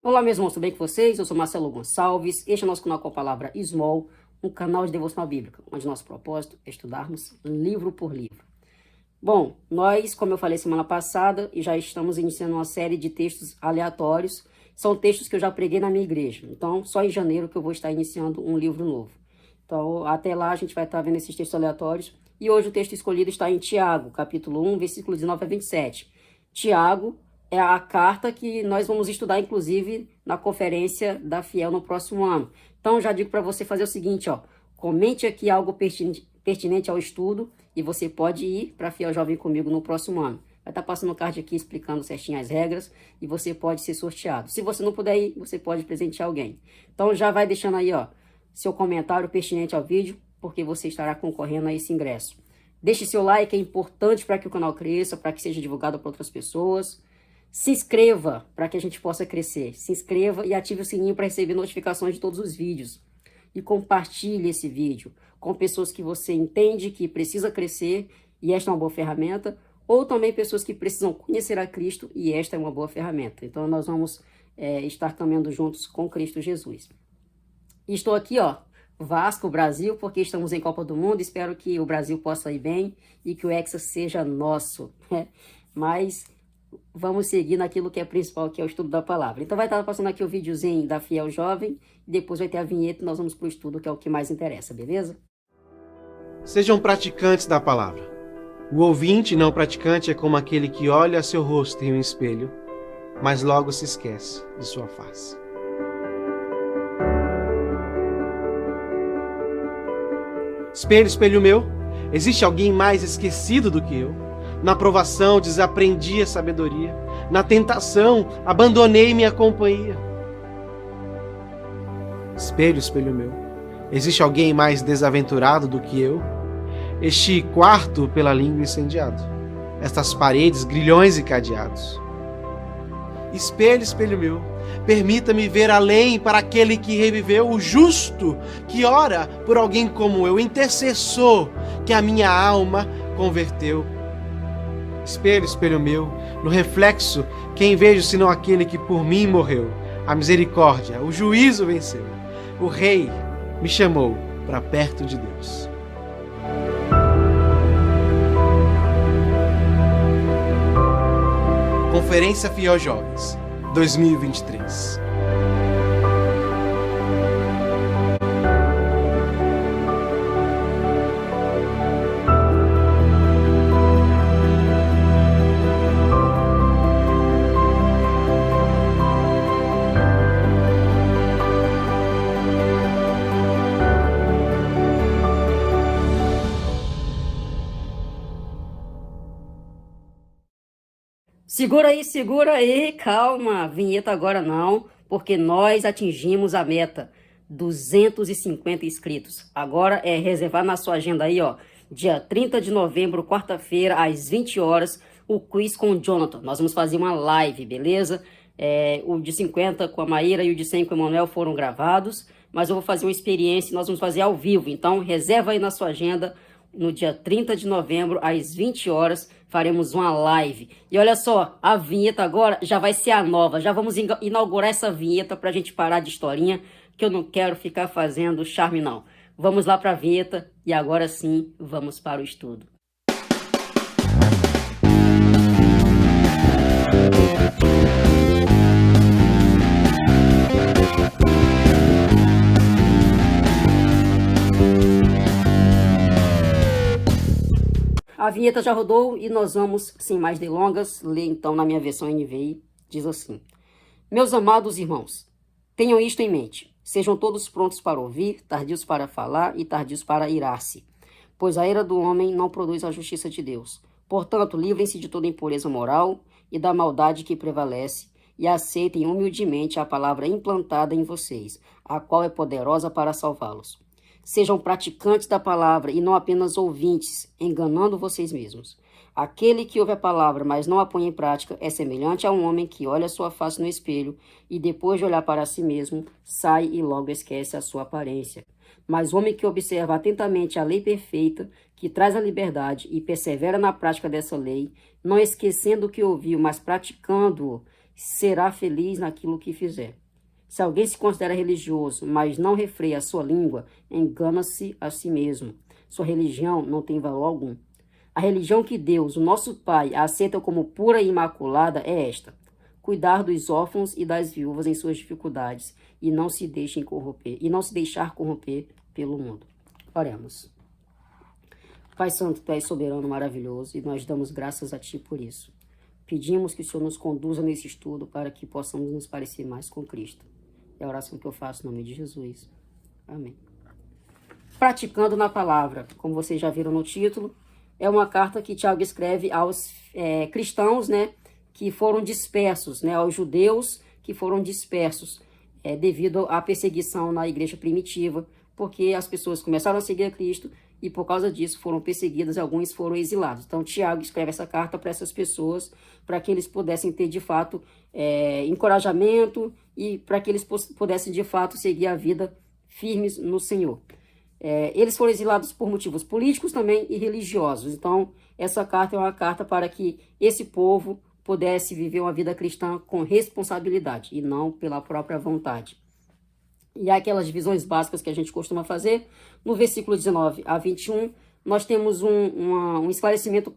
Olá, meus irmãos, tudo bem com vocês? Eu sou Marcelo Gonçalves, este é o nosso canal com a palavra Small, um canal de devocional bíblica, onde nosso propósito é estudarmos livro por livro. Bom, nós, como eu falei semana passada, já estamos iniciando uma série de textos aleatórios, são textos que eu já preguei na minha igreja, então só em janeiro que eu vou estar iniciando um livro novo. Então, até lá a gente vai estar vendo esses textos aleatórios, e hoje o texto escolhido está em Tiago, capítulo 1, versículo 19 a 27. Tiago é a carta que nós vamos estudar, inclusive, na conferência da Fiel no próximo ano. Então, já digo para você fazer o seguinte, ó, comente aqui algo pertinente ao estudo e você pode ir para a Fiel Jovem comigo no próximo ano. Vai estar passando o card aqui explicando certinho as regras e você pode ser sorteado. Se você não puder ir, você pode presentear alguém. Então, já vai deixando aí, ó, seu comentário pertinente ao vídeo, porque você estará concorrendo a esse ingresso. Deixe seu like, é importante para que o canal cresça, para que seja divulgado para outras pessoas. Se inscreva para que a gente possa crescer. Se inscreva e ative o sininho para receber notificações de todos os vídeos. E compartilhe esse vídeo com pessoas que você entende que precisa crescer e esta é uma boa ferramenta, ou também pessoas que precisam conhecer a Cristo e esta é uma boa ferramenta. Então nós vamos estar caminhando juntos com Cristo Jesus. E estou aqui, ó, Vasco, Brasil, porque estamos em Copa do Mundo. Espero que o Brasil possa ir bem e que o Hexa seja nosso. Mas vamos seguir naquilo que é principal, que é o estudo da palavra. Então vai estar passando aqui o videozinho da Fiel Jovem, depois vai ter a vinheta e nós vamos para o estudo, que é o que mais interessa, beleza? Sejam praticantes da palavra. O ouvinte não praticante é como aquele que olha seu rosto em um espelho, mas logo se esquece de sua face. Espelho, espelho meu, existe alguém mais esquecido do que eu? Na provação desaprendi a sabedoria, na tentação abandonei minha companhia. Espelho, espelho meu, existe alguém mais desaventurado do que eu? Este quarto pela língua incendiado, estas paredes grilhões e cadeados. Espelho, espelho meu, permita-me ver além para aquele que reviveu, o justo que ora por alguém como eu, intercessor que a minha alma converteu. Espelho, espelho meu, no reflexo, quem vejo senão aquele que por mim morreu? A misericórdia, o juízo venceu. O Rei me chamou para perto de Deus. Conferência Fiel Jovens, 2023. Segura aí, calma, vinheta agora não, porque nós atingimos a meta, 250 inscritos. Agora é reservar na sua agenda aí, ó, dia 30 de novembro, quarta-feira, às 20 horas, o quiz com o Jonathan. Nós vamos fazer uma live, beleza? O de 50 com a Maíra e o de 100 com o Emanuel foram gravados, mas eu vou fazer uma experiência e nós vamos fazer ao vivo. Então, reserva aí na sua agenda, no dia 30 de novembro, às 20 horas, faremos uma live. E olha só, a vinheta agora já vai ser a nova. Já vamos inaugurar essa vinheta pra gente parar de historinha, que eu não quero ficar fazendo charme, não. Vamos lá pra vinheta e agora sim, vamos para o estudo. A vinheta já rodou e nós vamos, sem mais delongas, ler então na minha versão NVI. Diz assim: Meus amados irmãos, tenham isto em mente. Sejam todos prontos para ouvir, tardios para falar e tardios para irar-se. Pois a ira do homem não produz a justiça de Deus. Portanto, livrem-se de toda impureza moral e da maldade que prevalece e aceitem humildemente a palavra implantada em vocês, a qual é poderosa para salvá-los. Sejam praticantes da palavra e não apenas ouvintes, enganando vocês mesmos. Aquele que ouve a palavra, mas não a põe em prática, é semelhante a um homem que olha a sua face no espelho e depois de olhar para si mesmo, sai e logo esquece a sua aparência. Mas o homem que observa atentamente a lei perfeita, que traz a liberdade e persevera na prática dessa lei, não esquecendo o que ouviu, mas praticando-o, será feliz naquilo que fizer. Se alguém se considera religioso, mas não refreia a sua língua, engana-se a si mesmo. Sua religião não tem valor algum. A religião que Deus, o nosso Pai, aceita como pura e imaculada é esta: cuidar dos órfãos e das viúvas em suas dificuldades e não se deixem corromper, e não se deixar corromper pelo mundo. Oremos. Pai Santo, Tu és soberano, maravilhoso, e nós damos graças a Ti por isso. Pedimos que o Senhor nos conduza nesse estudo para que possamos nos parecer mais com Cristo. É a oração que eu faço em nome de Jesus. Amém. Praticando na palavra, como vocês já viram no título, é uma carta que Tiago escreve aos cristãos, né, que foram dispersos, né, aos judeus que foram dispersos devido à perseguição na igreja primitiva, porque as pessoas começaram a seguir a Cristo e por causa disso foram perseguidas e alguns foram exilados. Então Tiago escreve essa carta para essas pessoas, para que eles pudessem ter de fato encorajamento e para que eles pudessem de fato seguir a vida firmes no Senhor. Eles foram exilados por motivos políticos também e religiosos. Então essa carta é uma carta para que esse povo pudesse viver uma vida cristã com responsabilidade e não pela própria vontade. E aquelas divisões básicas que a gente costuma fazer, no versículo 19 a 21, nós temos um esclarecimento,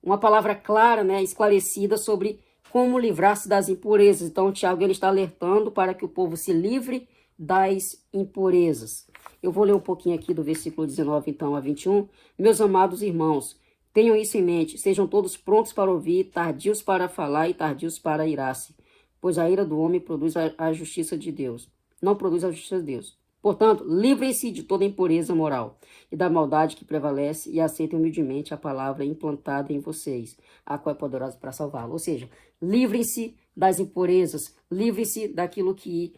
uma palavra clara, né, esclarecida sobre como livrar-se das impurezas. Então, Tiago ele está alertando para que o povo se livre das impurezas. Eu vou ler um pouquinho aqui do versículo 19, então, a 21. Meus amados irmãos, tenham isso em mente, sejam todos prontos para ouvir, tardios para falar e tardios para irar-se, pois a ira do homem produz a justiça de Deus. Não produz a justiça de Deus. Portanto, livrem-se de toda impureza moral e da maldade que prevalece e aceitem humildemente a palavra implantada em vocês, a qual é poderosa para salvá-lo. Ou seja, livrem-se das impurezas, livrem-se daquilo que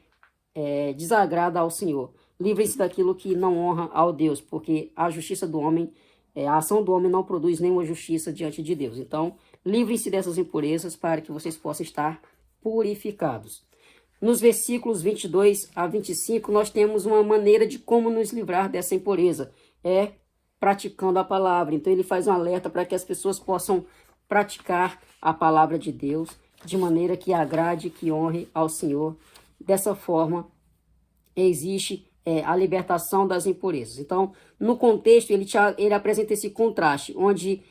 desagrada ao Senhor, livrem-se daquilo que não honra ao Deus, porque a justiça do homem, a ação do homem não produz nenhuma justiça diante de Deus. Então, livrem-se dessas impurezas para que vocês possam estar purificados. Nos versículos 22 a 25, nós temos uma maneira de como nos livrar dessa impureza. Praticando a palavra. Então, ele faz um alerta para que as pessoas possam praticar a palavra de Deus de maneira que agrade, que honre ao Senhor. Dessa forma, existe a libertação das impurezas. Então, no contexto, ele apresenta esse contraste, onde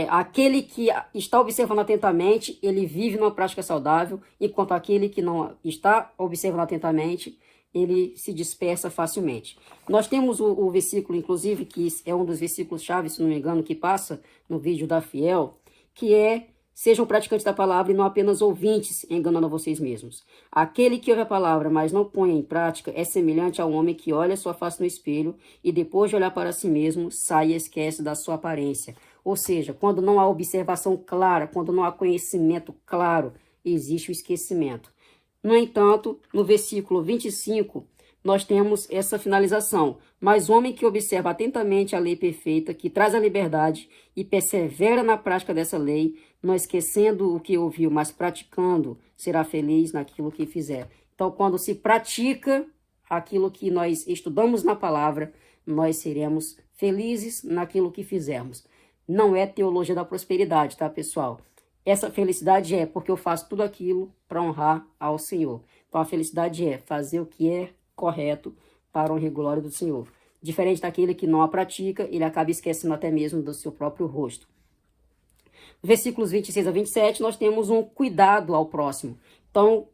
aquele que está observando atentamente, ele vive numa prática saudável, enquanto aquele que não está observando atentamente, ele se dispersa facilmente. Nós temos o versículo, inclusive, que é um dos versículos-chave, se não me engano, que passa no vídeo da Fiel, que sejam praticantes da palavra e não apenas ouvintes, enganando a vocês mesmos. Aquele que ouve a palavra, mas não põe em prática, é semelhante a um homem que olha sua face no espelho e depois de olhar para si mesmo, sai e esquece da sua aparência. Ou seja, quando não há observação clara, quando não há conhecimento claro, existe o esquecimento. No entanto, no versículo 25, nós temos essa finalização. Mas o homem que observa atentamente a lei perfeita, que traz a liberdade e persevera na prática dessa lei, não esquecendo o que ouviu, mas praticando, será feliz naquilo que fizer. Então, quando se pratica aquilo que nós estudamos na palavra, nós seremos felizes naquilo que fizermos. Não é teologia da prosperidade, tá, pessoal? Essa felicidade é porque eu faço tudo aquilo para honrar ao Senhor. Então, a felicidade é fazer o que é correto para a honra e glória do Senhor. Diferente daquele que não a pratica, ele acaba esquecendo até mesmo do seu próprio rosto. Versículos 26 a 27, nós temos um cuidado ao próximo. Então,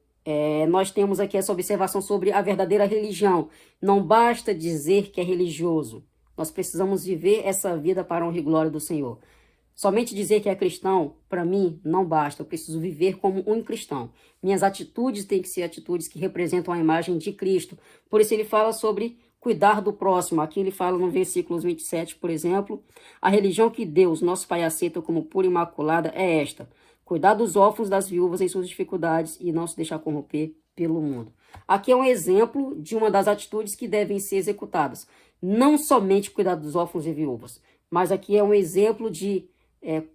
nós temos aqui essa observação sobre a verdadeira religião. Não basta dizer que é religioso. Nós precisamos viver essa vida para a honra e glória do Senhor. Somente dizer que é cristão, para mim, não basta. Eu preciso viver como um cristão. Minhas atitudes têm que ser atitudes que representam a imagem de Cristo. Por isso ele fala sobre cuidar do próximo. Aqui ele fala no versículo 27, por exemplo, a religião que Deus, nosso Pai, aceita como pura e imaculada é esta: cuidar dos órfãos, das viúvas em suas dificuldades e não se deixar corromper pelo mundo. Aqui é um exemplo de uma das atitudes que devem ser executadas. Não somente cuidar dos órfãos e viúvas, mas aqui é um exemplo de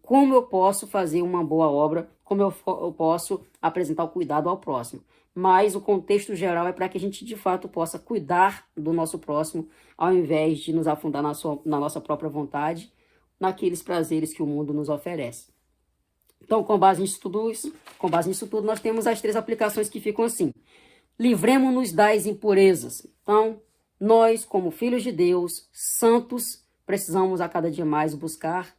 como eu posso fazer uma boa obra, como eu posso apresentar o cuidado ao próximo. Mas o contexto geral é para que a gente, de fato, possa cuidar do nosso próximo, ao invés de nos afundar na nossa própria vontade, naqueles prazeres que o mundo nos oferece. Então, com base nisso tudo, nós temos as 3 aplicações que ficam assim. Livremo-nos das impurezas. Então, nós, como filhos de Deus, santos, precisamos a cada dia mais buscar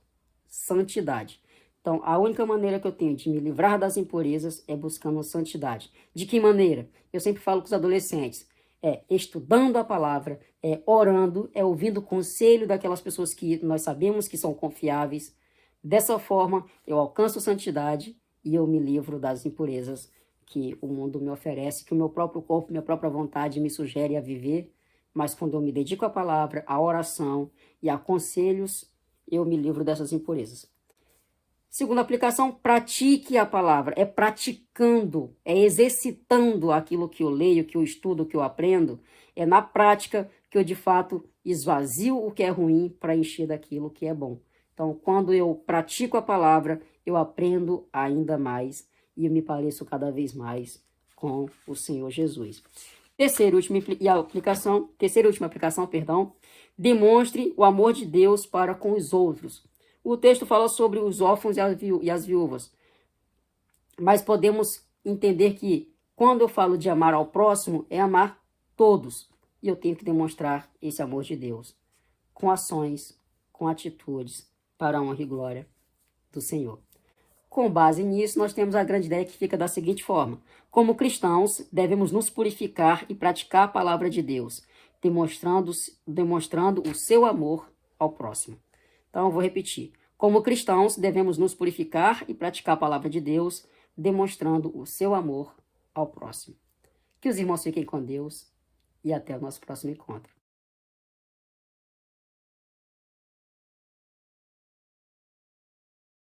santidade. Então, a única maneira que eu tenho de me livrar das impurezas é buscando santidade. De que maneira? Eu sempre falo com os adolescentes. É estudando a palavra, é orando, é ouvindo o conselho daquelas pessoas que nós sabemos que são confiáveis. Dessa forma, eu alcanço santidade e eu me livro das impurezas que o mundo me oferece, que o meu próprio corpo, minha própria vontade me sugere a viver. Mas quando eu me dedico à palavra, à oração e a conselhos, eu me livro dessas impurezas. Segunda aplicação, pratique a palavra. É praticando, é exercitando aquilo que eu leio, que eu estudo, que eu aprendo. É na prática que eu, de fato, esvazio o que é ruim para encher daquilo que é bom. Então, quando eu pratico a palavra, eu aprendo ainda mais e eu me pareço cada vez mais com o Senhor Jesus. Terceira e última aplicação, demonstre o amor de Deus para com os outros. O texto fala sobre os órfãos e as viúvas, mas podemos entender que quando eu falo de amar ao próximo, é amar todos. E eu tenho que demonstrar esse amor de Deus com ações, com atitudes, para a honra e glória do Senhor. Com base nisso, nós temos a grande ideia que fica da seguinte forma. Como cristãos, devemos nos purificar e praticar a palavra de Deus, demonstrando o seu amor ao próximo. Então, eu vou repetir. Como cristãos, devemos nos purificar e praticar a palavra de Deus, demonstrando o seu amor ao próximo. Que os irmãos fiquem com Deus e até o nosso próximo encontro.